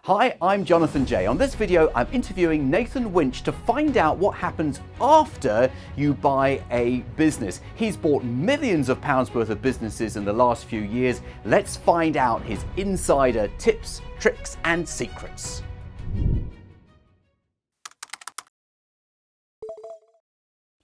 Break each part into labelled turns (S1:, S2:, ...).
S1: Hi, I'm Jonathan Jay. On this video, I'm interviewing Nathan Winch to find out what happens after you buy a business. He's bought millions of pounds worth of businesses in the last few years. Let's find out his insider tips, tricks, and secrets.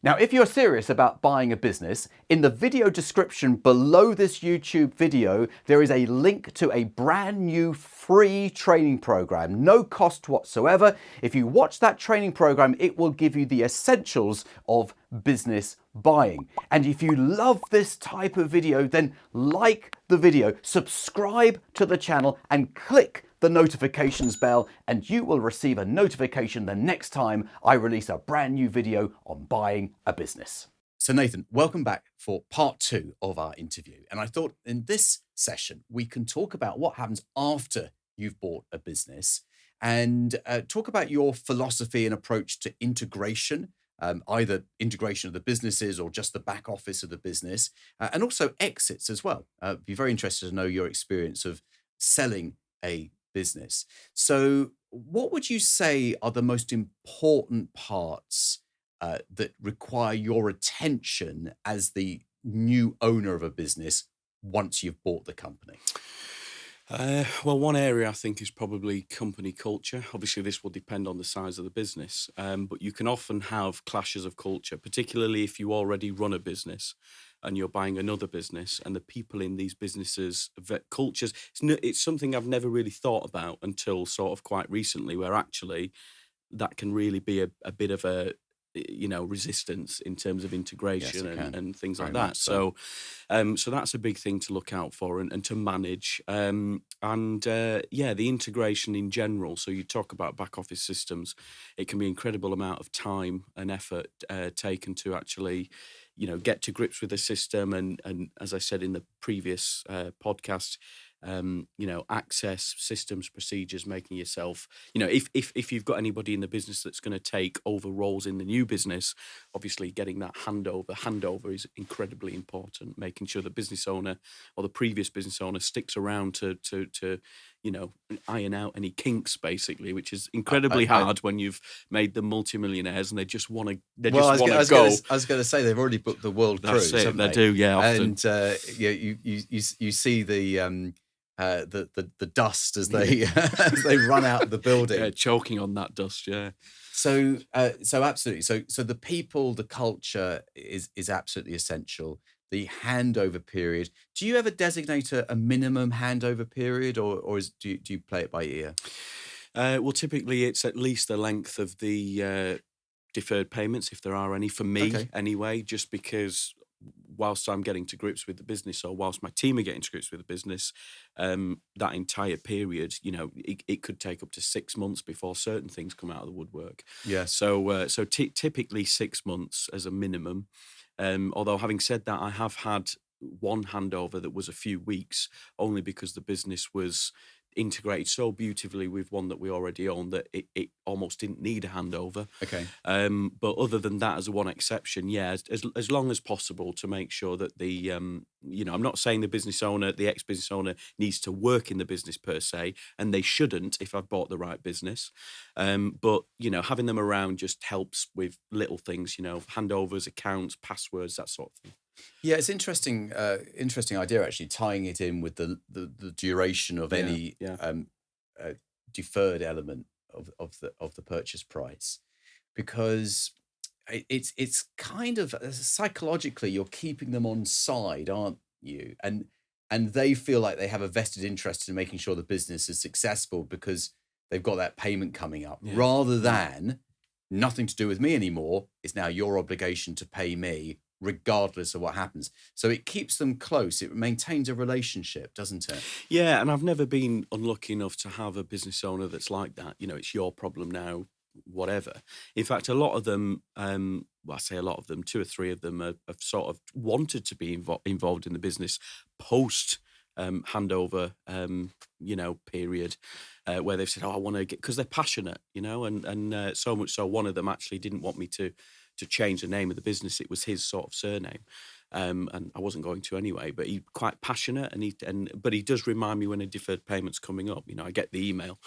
S1: Now, if you're serious about buying a business, in the video description below this YouTube video, there is a link to a brand new free training program, no cost whatsoever. If you watch that training program, it will give you the essentials of business buying. And if you love this type of video, then like the video, subscribe to the channel, and click the notifications bell, and you will receive a notification the next time I release a brand new video on buying a business. So Nathan, welcome back for part 2 of our interview. And I thought in this session, we can talk about what happens after you've bought a business and talk about your philosophy and approach to integration, either integration of the businesses or just the back office of the business, and also exits as well. I'd be very interested to know your experience of selling a business. So what would you say are the most important parts that require your attention as the new owner of a business once you've bought the company?
S2: Well, one area I think is probably company culture. Obviously, this will depend on the size of the business, but you can often have clashes of culture, particularly if you already run a business and you're buying another business, and the people in these businesses, cultures, it's something I've never really thought about until sort of quite recently, where actually that can really be a bit of a resistance in terms of integration and things like that. So that's a big thing to look out for and to manage. The integration in general. So you talk about back office systems, it can be an incredible amount of time and effort taken to actually get to grips with the system, and as I said in the previous podcast, access systems, procedures, making yourself, if you've got anybody in the business that's going to take over roles in the new business, obviously getting that handover is incredibly important, making sure the business owner or the previous business owner sticks around to iron out any kinks, basically, which is incredibly hard when you've made them multimillionaires and they just want to go.
S1: I was going to say they've already booked the world cruise.
S2: That's it. They do, yeah, often.
S1: And you see the dust as they as they run out of the building.
S2: Yeah, choking on that dust. Yeah.
S1: So absolutely. So the people, the culture is absolutely essential. The handover period. Do you ever designate a minimum handover period, or do you play it by ear?
S2: Well, typically it's at least the length of the deferred payments, if there are any, for me anyway, just because whilst I'm getting to grips with the business, or whilst my team are getting to grips with the business, that entire period, it could take up to 6 months before certain things come out of the woodwork.
S1: Yeah.
S2: So typically 6 months as a minimum. Although having said that, I have had one handover that was a few weeks, only because the business was integrated so beautifully with one that we already own that it almost didn't need a handover.
S1: Okay.
S2: But other than that, as one exception, yeah, as long as possible, to make sure that the I'm not saying the ex-business owner needs to work in the business per se, and they shouldn't if I've bought the right business. But having them around just helps with little things, handovers, accounts, passwords, that sort of thing.
S1: Yeah, it's interesting idea, actually, tying it in with the duration of any deferred element of the purchase price, because it's kind of psychologically you're keeping them on side, aren't you? And they feel like they have a vested interest in making sure the business is successful because they've got that payment coming up, rather than nothing to do with me anymore. It's now your obligation to pay me, regardless of what happens. So it keeps them close. It maintains a relationship, doesn't it?
S2: Yeah, and I've never been unlucky enough to have a business owner that's like that. It's your problem now, whatever. In fact, a lot of them, I say a lot of them, 2 or 3 of them have sort of wanted to be involved in the business post handover, period, where they've said, I want to get, because they're passionate, and so much so one of them actually didn't want me to change the name of the business. It was his sort of surname. and I wasn't going to anyway. But he's quite passionate, but he does remind me when a deferred payment's coming up. I get the email.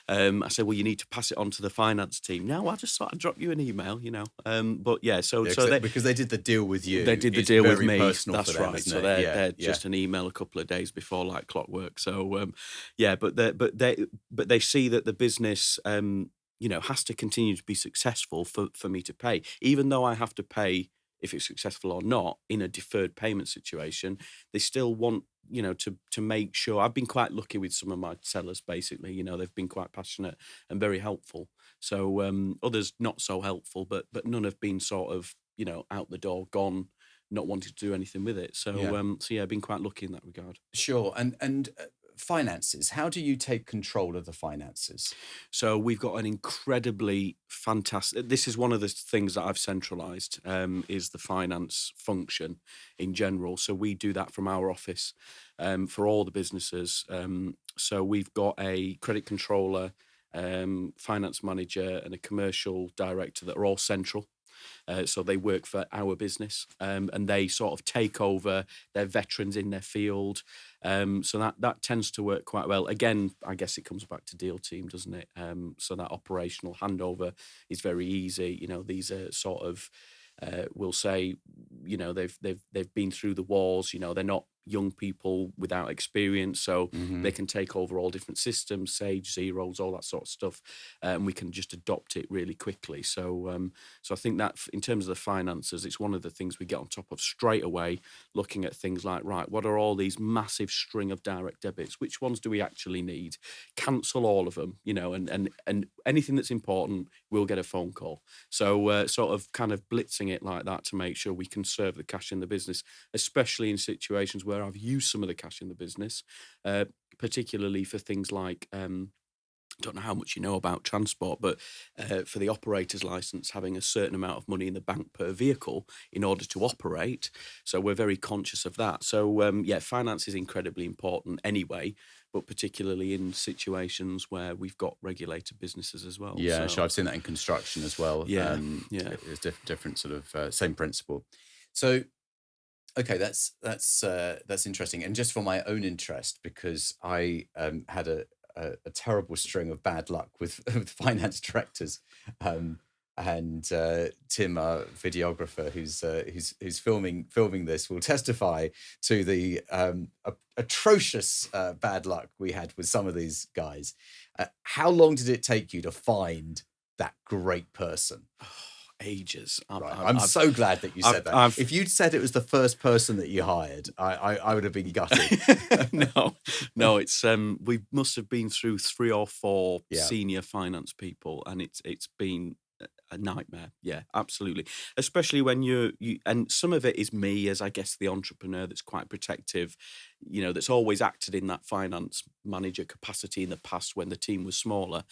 S2: I said, well, you need to pass it on to the finance team. No, I just thought I'd drop you an email. But yeah,
S1: because they did the deal with you.
S2: They did the
S1: It's
S2: deal with
S1: very
S2: me.
S1: personal
S2: That's
S1: for them,
S2: right.
S1: isn't
S2: So
S1: it?
S2: they're just an email a couple of days before, like clockwork. So yeah, but they see that the business has to continue to be successful for me to pay, even though I have to pay if it's successful or not in a deferred payment situation. They still want to make sure. I've been quite lucky with some of my sellers. Basically, they've been quite passionate and very helpful. So others not so helpful, but none have been sort of out the door, gone, not wanting to do anything with it. So yeah, I've been quite lucky in that regard.
S1: Sure. And finances. How do you take control of the finances?
S2: So we've got an incredibly fantastic. This is one of the things that I've centralised, is the finance function in general. So we do that from our office for all the businesses. So we've got a credit controller, finance manager, and a commercial director that are all central. So they work for our business, and they sort of take over. They're veterans in their field, so that tends to work quite well. Again, I guess it comes back to deal team, doesn't it? So that operational handover is very easy. These are sort of, we'll say, they've been through the wars. They're not young people without experience, so they can take over all different systems, Sage, Zeros, all that sort of stuff, and we can just adopt it really quickly. So I think that in terms of the finances, it's one of the things we get on top of straight away, looking at things like, right, what are all these massive string of direct debits? Which ones do we actually need? Cancel all of them, and anything that's important, we'll get a phone call. So sort of kind of blitzing it like that to make sure we conserve the cash in the business, especially in situations where I've used some of the cash in the business, particularly for things like, don't know how much you know about transport, but for the operator's license, having a certain amount of money in the bank per vehicle in order to operate. So we're very conscious of that. So yeah, finance is incredibly important anyway, but particularly in situations where we've got regulated businesses as well.
S1: Yeah, sure. I've seen that in construction as well.
S2: Yeah,
S1: It's different sort of same principle. So okay, that's interesting. And just for my own interest, because I had a terrible string of bad luck with, with finance directors, and Tim, our videographer, who's filming this, will testify to the atrocious bad luck we had with some of these guys. How long did it take you to find that great person?
S2: Ages.
S1: I'm so glad that you said that. If you'd said it was the first person that you hired, I would have been gutted.
S2: No, it's we must have been through 3 or 4 senior finance people, and it's been a nightmare. Yeah, absolutely. Especially when you and some of it is me as, I guess, the entrepreneur that's quite protective, that's always acted in that finance manager capacity in the past when the team was smaller,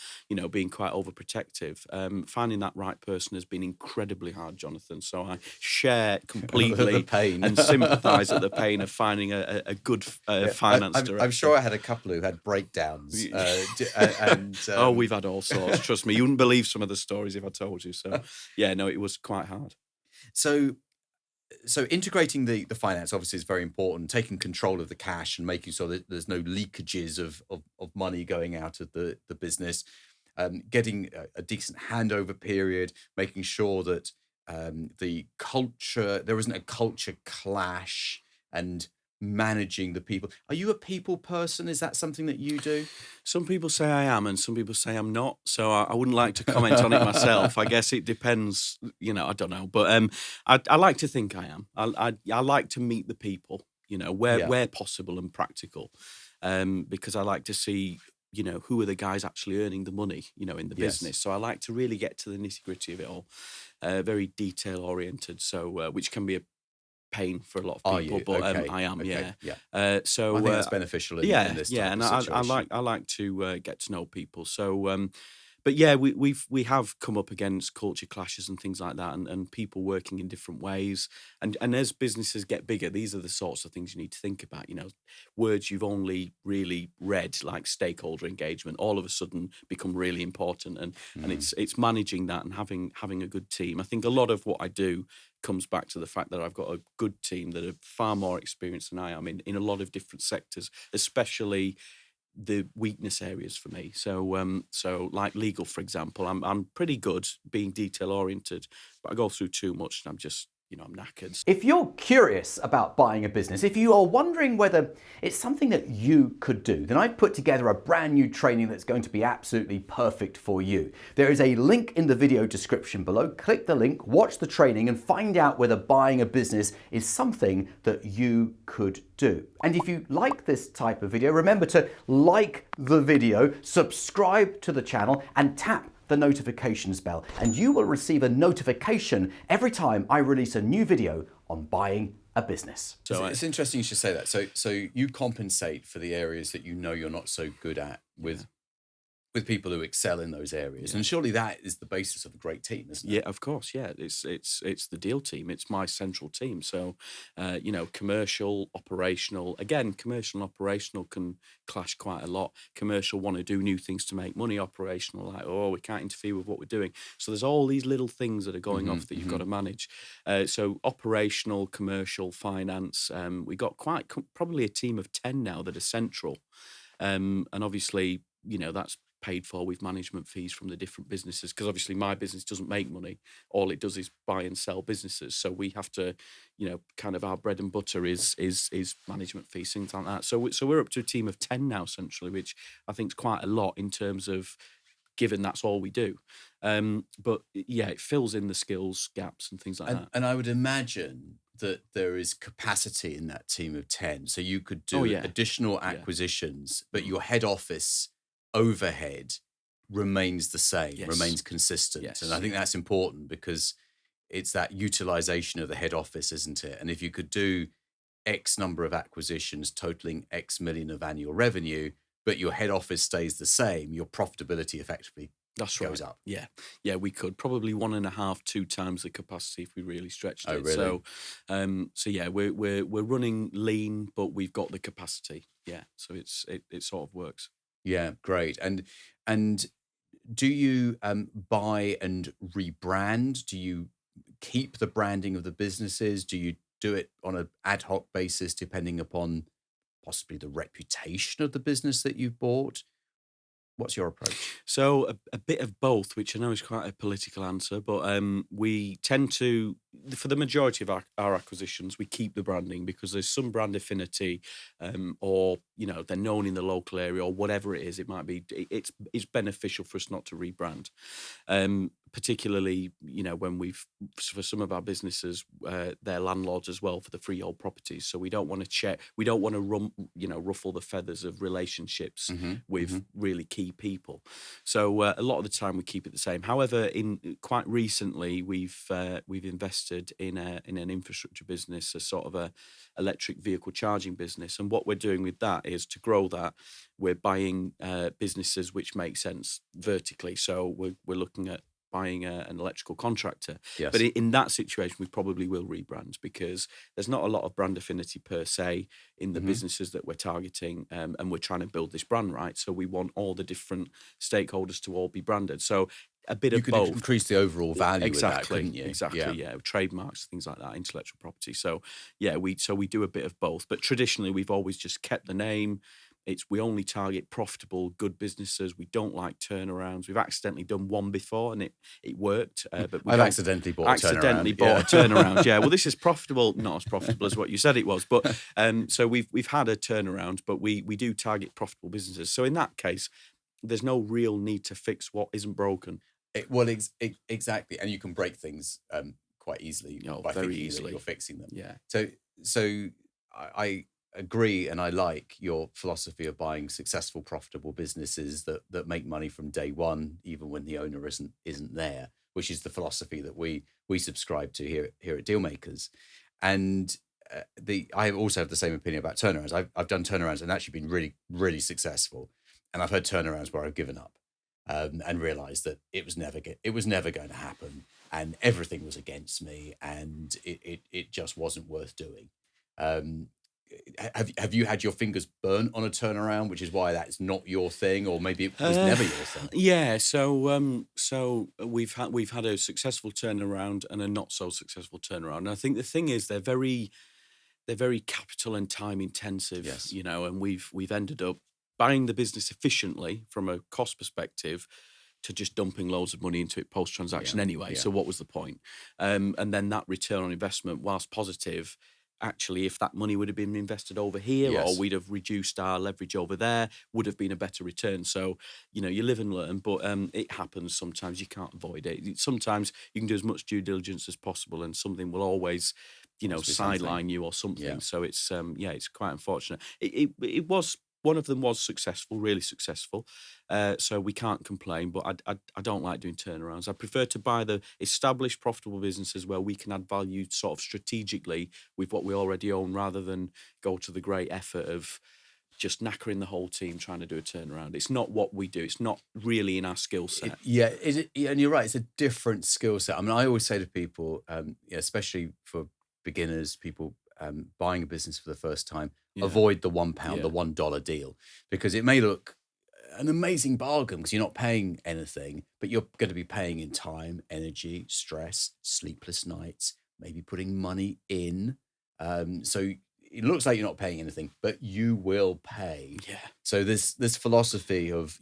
S2: being quite overprotective. Finding that right person has been incredibly hard, Jonathan. So I share completely
S1: the pain
S2: and sympathise at the pain of finding a good finance director.
S1: I'm sure I had a couple who had breakdowns.
S2: Oh, we've had all sorts. Trust me, you wouldn't believe some of the stories if I told you. So yeah, no, it was quite hard.
S1: So integrating the finance obviously is very important, taking control of the cash and making sure that there's no leakages of money going out of the business, getting a decent handover period, making sure that there isn't a culture clash, and managing the people. Are you a people person? Is that something that you do?
S2: Some people say I am, and some people say I'm not. So I wouldn't like to comment on it myself. I guess it depends. I don't know. But I like to think I am. I like to meet the people. Where possible and practical, because I like to see who are the guys actually earning the money in the business. So I like to really get to the nitty gritty of it all. Very detail oriented. So which can be a pain for a lot of people, but
S1: okay.
S2: I am,
S1: okay.
S2: So
S1: I think that's beneficial in this type of situation.
S2: I like to get to know people. So, but yeah, we have come up against culture clashes and things like that, and people working in different ways. And as businesses get bigger, these are the sorts of things you need to think about. Words you've only really read, like stakeholder engagement, all of a sudden become really important. And it's managing that and having a good team. I think a lot of what I do comes back to the fact that I've got a good team that are far more experienced than I am in a lot of different sectors, especially the weakness areas for me. So like legal, for example, I'm pretty good being detail oriented, but I go through too much and I'm just, I'm knackered.
S1: If you're curious about buying a business, if you are wondering whether it's something that you could do, then I've put together a brand new training that's going to be absolutely perfect for you. There is a link in the video description below. Click the link, watch the training, and find out whether buying a business is something that you could do. And if you like this type of video, remember to like the video, subscribe to the channel, and tap the notifications bell, and you will receive a notification every time I release a new video on buying a business.
S3: So it's interesting you should say that. So you compensate for the areas that you know you're not so good at with people who excel in those areas, and surely that is the basis of a great team, isn't it?
S2: Yeah, of course. Yeah, it's the deal team. It's my central team. So, commercial, operational. Again, commercial and operational can clash quite a lot. Commercial want to do new things to make money. Operational, like, we can't interfere with what we're doing. So there's all these little things that are going off that you've got to manage. So operational, commercial, finance. We got probably a team of 10 now that are central, and obviously, that's paid for with management fees from the different businesses, because obviously my business doesn't make money. All it does is buy and sell businesses. So we have to, kind of our bread and butter is management fees, things like that. So we're up to a team of 10 now centrally, which I think is quite a lot in terms of given that's all we do. But yeah, it fills in the skills gaps and things like that.
S3: And I would imagine that there is capacity in that team of 10. So you could do additional acquisitions, but your head office overhead remains the same, remains consistent.
S2: Yes.
S3: And I think that's important because it's that utilization of the head office, isn't it? And if you could do X number of acquisitions totaling X million of annual revenue, but your head office stays the same, your profitability effectively goes up.
S2: Yeah, we could probably 1.5, 2 times the capacity if we really stretched it.
S3: Really?
S2: So yeah, we're running lean, but we've got the capacity. Yeah, so it sort of works.
S3: Yeah, great. And do you buy and rebrand? Do you keep the branding of the businesses? Do you do it on an ad hoc basis depending upon possibly the reputation of the business that you've bought? What's your approach?
S2: So a bit of both, which I know is quite a political answer, but we tend to, for the majority of our acquisitions, we keep the branding because there's some brand affinity, or they're known in the local area or whatever it is. It might be it's beneficial for us not to rebrand, particularly when for some of our businesses, they're landlords as well for the freehold properties. So we don't want to ruffle the feathers of relationships with really key people. So a lot of the time we keep it the same. However, in quite recently we've invested in an infrastructure business, a sort of a electric vehicle charging business, and what we're doing with that is to grow that. We're buying businesses which make sense vertically. So we're looking at buying an electrical contractor.
S3: Yes.
S2: But in that situation, we probably will rebrand because there's not a lot of brand affinity per se in the businesses that we're targeting, and we're trying to build this brand right. So we want all the different stakeholders to all be branded. So a bit of both.
S3: You could increase the overall value of that, couldn't you?
S2: Exactly, yeah. Trademarks, things like that, intellectual property. So yeah, we do a bit of both. But traditionally, we've always just kept the name. We only target profitable, good businesses. We don't like turnarounds. We've accidentally done one before and it worked. But
S3: I've accidentally bought a
S2: turnaround. Yeah, well, this is profitable, not as profitable as what you said it was. But so we've had a turnaround, but we do target profitable businesses. So in that case, there's no real need to fix what isn't broken.
S3: Exactly, and you can break things quite easily by
S2: very
S3: thinking
S2: easily.
S3: that you're fixing them.
S2: Yeah.
S3: So I agree, and I like your philosophy of buying successful, profitable businesses that make money from day one, even when the owner isn't there, which is the philosophy that we subscribe to here at Dealmakers. And I also have the same opinion about turnarounds. I've done turnarounds and actually been really, really successful, and I've had turnarounds where I've given up. And realised that it was never going to happen, and everything was against me, and it just wasn't worth doing. have you had your fingers burnt on a turnaround, which is why that's not your thing, or maybe it was never your thing?
S2: Yeah, so we've had a successful turnaround and a not so successful turnaround. And I think the thing is they're very capital and time intensive,
S3: Yes.
S2: you know, and we've ended up buying the business efficiently from a cost perspective to just dumping loads of money into it post transaction anyway.
S3: yeah.
S2: So what was the point? And then that return on investment, whilst positive, actually, if that money would have been invested over here or
S3: Yes.
S2: we'd have reduced our leverage over there, would have been a better return. So, you know, you live and learn, but it happens sometimes. You can't avoid it. Sometimes you can do as much due diligence as possible and something will always, you know,
S3: Must be something.
S2: sideline you or something.
S3: Yeah.
S2: So it's it's quite unfortunate. It was, one of them was successful, really successful. So we can't complain, but I don't like doing turnarounds. I prefer to buy the established profitable businesses where we can add value sort of strategically with what we already own, rather than go to the great effort of just knackering the whole team trying to do a turnaround. It's not what we do. It's not really in our skill set.
S3: And you're right. It's a different skill set. I mean, I always say to people, especially for beginners, people buying a business for the first time, avoid the £1, the $1 deal, because it may look an amazing bargain because you're not paying anything, but you're going to be paying in time, energy, stress, sleepless nights, maybe putting money in. So it looks like you're not paying anything, but you will pay.
S2: Yeah.
S3: So this philosophy of,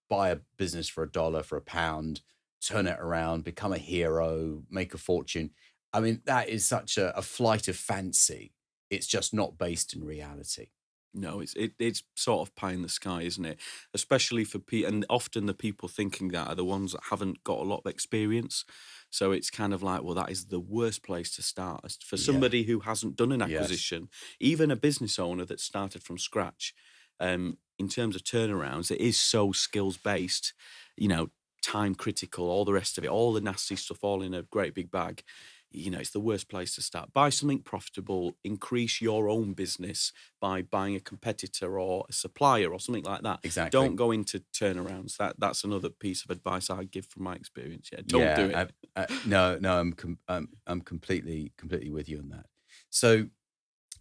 S3: buy a business for $1, for £1, turn it around, become a hero, make a fortune. I mean, that is such a flight of fancy. It's just not based in reality.
S2: No, it's sort of pie in the sky, isn't it? Especially for people, and often the people thinking that are the ones that haven't got a lot of experience. So it's kind of like, well, that is the worst place to start for somebody who hasn't done an acquisition, even a business owner that started from scratch. In terms of turnarounds, it is so skills based, you know, time critical, all the rest of it, all the nasty stuff, all in a great big bag. You know, it's the worst place to start. Buy something profitable, increase your own business by buying a competitor or a supplier or something like that.
S3: Exactly.
S2: Don't go into turnarounds. That's another piece of advice I give from my experience. Yeah, don't do it.
S3: I'm completely with you on that. So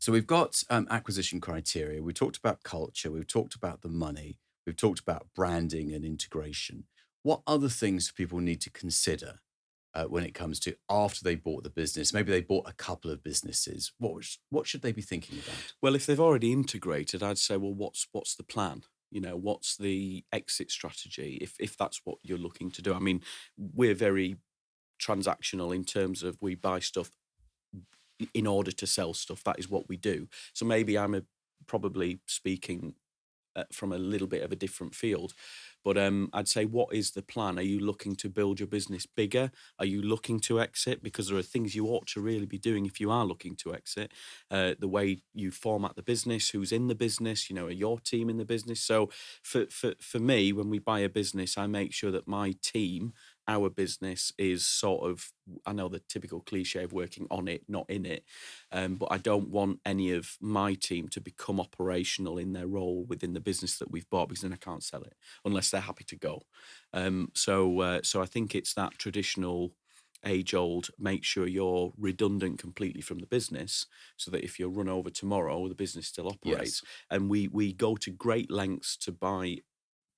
S3: we've got acquisition criteria. We talked about culture. We've talked about the money. We've talked about branding and integration. What other things do people need to consider when it comes to after they bought the business? Maybe they bought a couple of businesses. What should they be thinking about?
S2: Well, if they've already integrated, I'd say, well, what's the plan? You know, what's the exit strategy? If that's what you're looking to do. I mean, we're very transactional in terms of we buy stuff in order to sell stuff. That is what we do. So maybe I'm probably speaking from a little bit of a different field. But I'd say, what is the plan? Are you looking to build your business bigger? Are you looking to exit? Because there are things you ought to really be doing if you are looking to exit. The way you format the business, who's in the business, you know, are your team in the business? So for me, when we buy a business, I make sure that my team, our business, is sort of, I know the typical cliche of working on it, not in it, but I don't want any of my team to become operational in their role within the business that we've bought, because then I can't sell it unless they're happy to go. So I think it's that traditional age-old, make sure you're redundant completely from the business, so that if you're run over tomorrow, the business still operates. And we go to great lengths to buy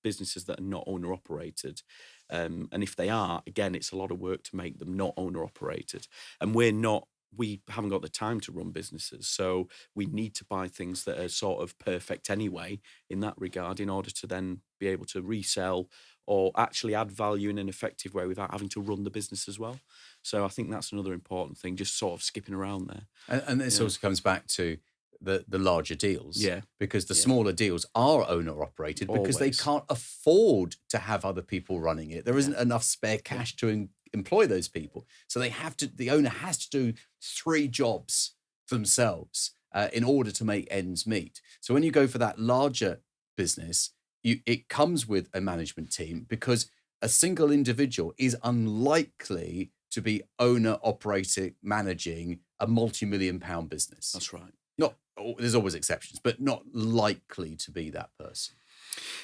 S2: businesses that are not owner operated. And if they are, again, it's a lot of work to make them not owner operated. And we haven't got the time to run businesses. So we need to buy things that are sort of perfect anyway in that regard, in order to then be able to resell or actually add value in an effective way without having to run the business as well. So I think that's another important thing, just sort of skipping around there.
S3: And this also comes back to the larger deals.
S2: Yeah.
S3: Because the smaller deals are owner operated because they can't afford to have other people running it. There isn't enough spare cash to employ those people. So the owner has to do 3 jobs themselves in order to make ends meet. So when you go for that larger business, it comes with a management team, because a single individual is unlikely to be owner operating, managing a multi-million-pound business.
S2: That's right.
S3: There's always exceptions, but not likely to be that person.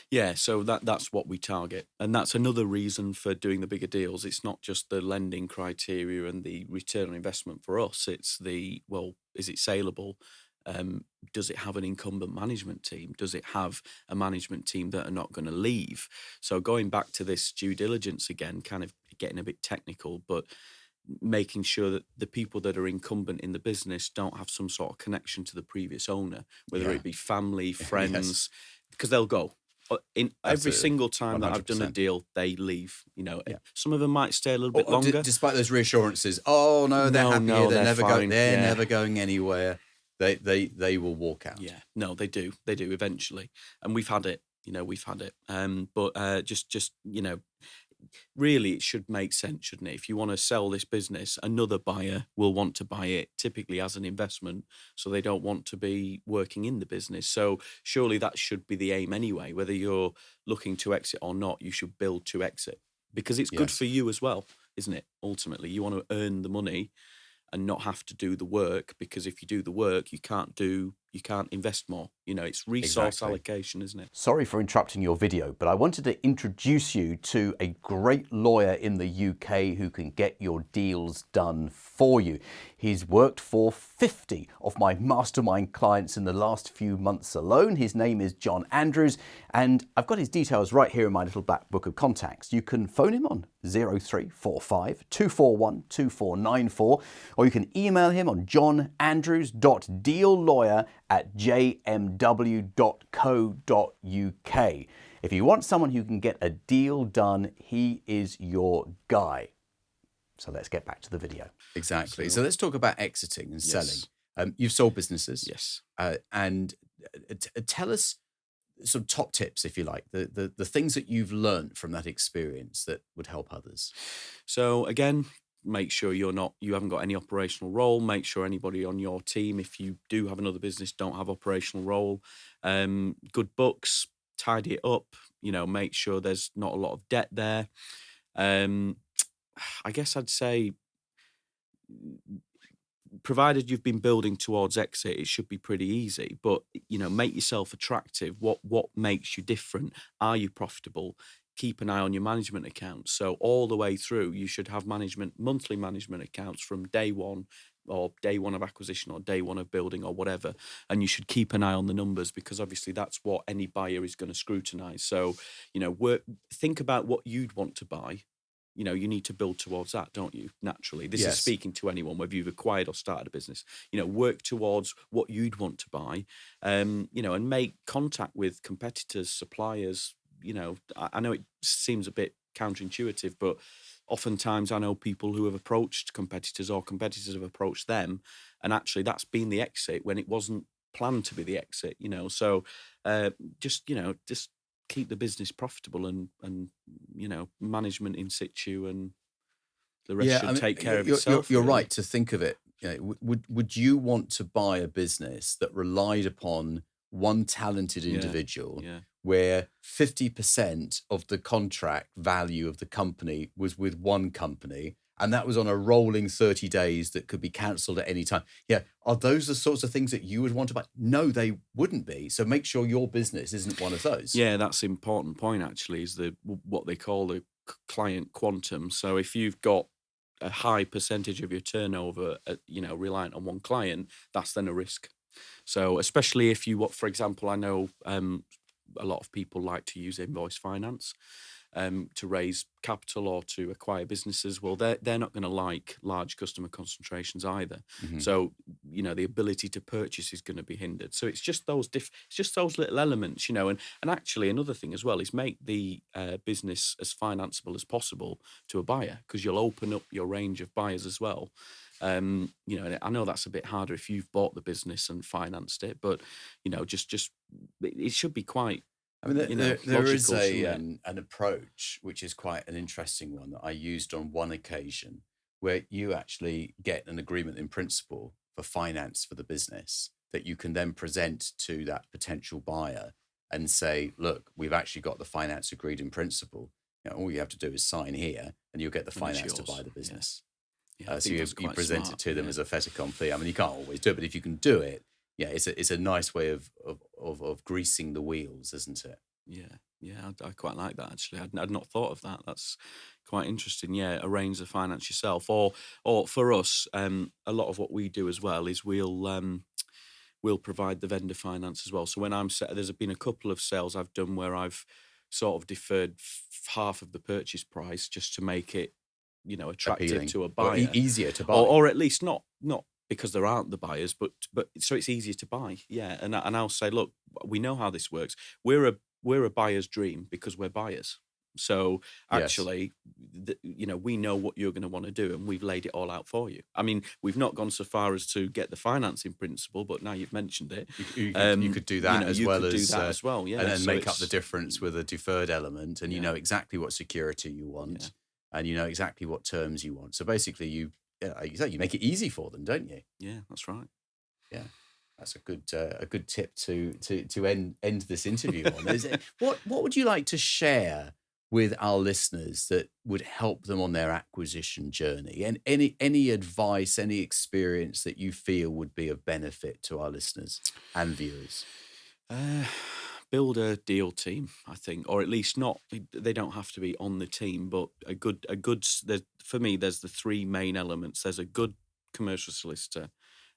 S2: Yeah, so that's what we target. And that's another reason for doing the bigger deals. It's not just the lending criteria and the return on investment for us. It's is it saleable? Does it have an incumbent management team? Does it have a management team that are not going to leave? So going back to this due diligence again, kind of getting a bit technical, but making sure that the people that are incumbent in the business don't have some sort of connection to the previous owner, whether it be family, friends, because they'll go. In every
S3: Absolutely.
S2: single time that I've done a
S3: 100%.
S2: deal, they leave. Some of them might stay a little bit longer.
S3: Despite those reassurances, oh no, they're happy here.
S2: they're fine.
S3: They're never going anywhere. They will walk out.
S2: Yeah, no, they do eventually, and we've had it. But just really, it should make sense, shouldn't it? If you want to sell this business, another buyer will want to buy it, typically as an investment, so they don't want to be working in the business. So surely that should be the aim anyway. Whether you're looking to exit or not, you should build to exit, because it's good for you as well, isn't it? Ultimately, you want to earn the money and not have to do the work, because if you do the work, you can't invest more. It's resource allocation, isn't it?
S1: Sorry for interrupting your video, but I wanted to introduce you to a great lawyer in the UK who can get your deals done for you. He's worked for 50 of my mastermind clients in the last few months alone. His name is John Andrews, and I've got his details right here in my little black book of contacts. You can phone him on 0345 241 2494, or you can email him on johnandrews.deallawyer@jmw.co.uk. If you want someone who can get a deal done, he is your guy. So let's get back to the video.
S3: Exactly. So let's talk about exiting and selling. You've sold businesses.
S2: Yes.
S3: And tell us some top tips, if you like, the things that you've learned from that experience that would help others.
S2: So again, make sure you haven't got any operational role. Make sure anybody on your team, if you do have another business, don't have operational role. Good books, tidy it up. Make sure there's not a lot of debt there. I guess I'd say, provided you've been building towards exit, it should be pretty easy. But make yourself attractive. What makes you different? Are you profitable? Keep an eye on your management accounts. So all the way through, you should have monthly management accounts from day one, or day one of acquisition, or day one of building, or whatever. And you should keep an eye on the numbers, because obviously that's what any buyer is going to scrutinize. So, think about what you'd want to buy. You need to build towards that, don't you? Naturally. This is speaking to anyone, whether you've acquired or started a business. Work towards what you'd want to buy, and make contact with competitors, suppliers. I know it seems a bit counterintuitive, but oftentimes I know people who have approached competitors, or competitors have approached them, and actually that's been the exit when it wasn't planned to be the exit. So just keep the business profitable, and management in situ, and the rest should take care of itself.
S3: You're right to think of it. Would you want to buy a business that relied upon one talented individual, where 50% of the contract value of the company was with one company, and that was on a rolling 30 days that could be cancelled at any time? Are those the sorts of things that you would want to buy? No, they wouldn't be. So make sure your business isn't one of those.
S2: Yeah, that's an important point, actually, is what they call the client quantum. So if you've got a high percentage of your turnover, reliant on one client, that's then a risk. So especially if for example, I know a lot of people like to use invoice finance to raise capital or to acquire businesses. Well, they're not going to like large customer concentrations either.
S3: Mm-hmm.
S2: So the ability to purchase is going to be hindered. So it's just those little elements, and actually another thing as well is make the business as financeable as possible to a buyer, because you'll open up your range of buyers as well. And I know that's a bit harder if you've bought the business and financed it, but just it should be quite.
S3: I mean, there is
S2: an
S3: an approach which is quite an interesting one that I used on one occasion, where you actually get an agreement in principle for finance for the business that you can then present to that potential buyer and say, look, we've actually got the finance agreed in principle. All you have to do is sign here, and you'll get the finance to buy the business. So you present it to them as a fait accompli. I mean, you can't always do it, but if you can do it, it's a nice way of greasing the wheels, isn't it?
S2: Yeah, I quite like that, actually. I'd not thought of that. That's quite interesting. Yeah, arrange the finance yourself, or for us, a lot of what we do as well is we'll we'll provide the vendor finance as well. So when there's been a couple of sales I've done where I've sort of deferred half of the purchase price just to make it, attractive
S3: Appealing.
S2: to a
S3: Or
S2: buyer,
S3: easier to buy.
S2: or at least not because there aren't the buyers, but so it's easier to buy. Yeah, and I'll say, look, we know how this works. We're a buyer's dream because we're buyers. So
S3: Yes.
S2: actually, we know what you're going to want to do, and we've laid it all out for you. I mean, we've not gone so far as to get the financing principle, but now you've mentioned it,
S3: You could do that as well
S2: Yeah,
S3: and then
S2: so
S3: make up the difference with a deferred element, and you know exactly what security you want, and you know exactly what terms you want. So basically, you make it easy for them, don't you?
S2: Yeah, that's right.
S3: Yeah, that's a good tip to end this interview on. What would you like to share with our listeners that would help them on their acquisition journey? And any advice, any experience that you feel would be of benefit to our listeners and viewers?
S2: Build a deal team, I think, or at least they don't have to be on the team, but for me, there's the three main elements. There's a good commercial solicitor,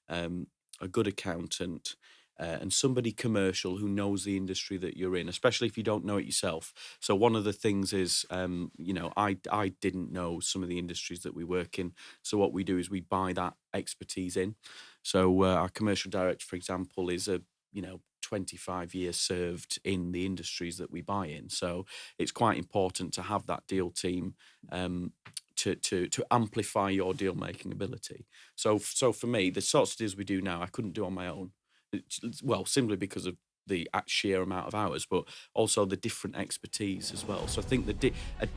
S2: a good accountant, and somebody commercial who knows the industry that you're in, especially if you don't know it yourself. So one of the things is, I didn't know some of the industries that we work in. So what we do is we buy that expertise in. So our commercial director, for example, is 25 years served in the industries that we buy in. So it's quite important to have that deal team to amplify your deal making ability. So for me, the sorts of deals we do now, I couldn't do on my own. Well, simply because of the sheer amount of hours, but also the different expertise as well. So I think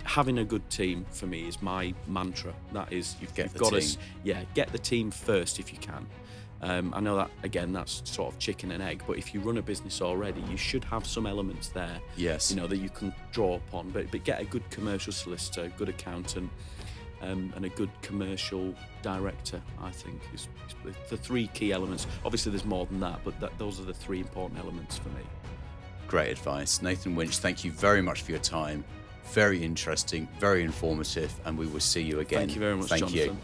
S2: having a good team for me is my mantra. That is, you've got to get the team first if you can. I know that, again, that's sort of chicken and egg, but if you run a business already, you should have some elements there,
S3: yes,
S2: that you can draw upon. But get a good commercial solicitor, a good accountant, and a good commercial director, I think, is the three key elements. Obviously, there's more than that, but those are the three important elements for me.
S3: Great advice. Nathan Winch, thank you very much for your time. Very interesting, very informative, and we will see you again.
S2: Thank you very much,
S3: Thank
S2: Jonathan.
S3: you.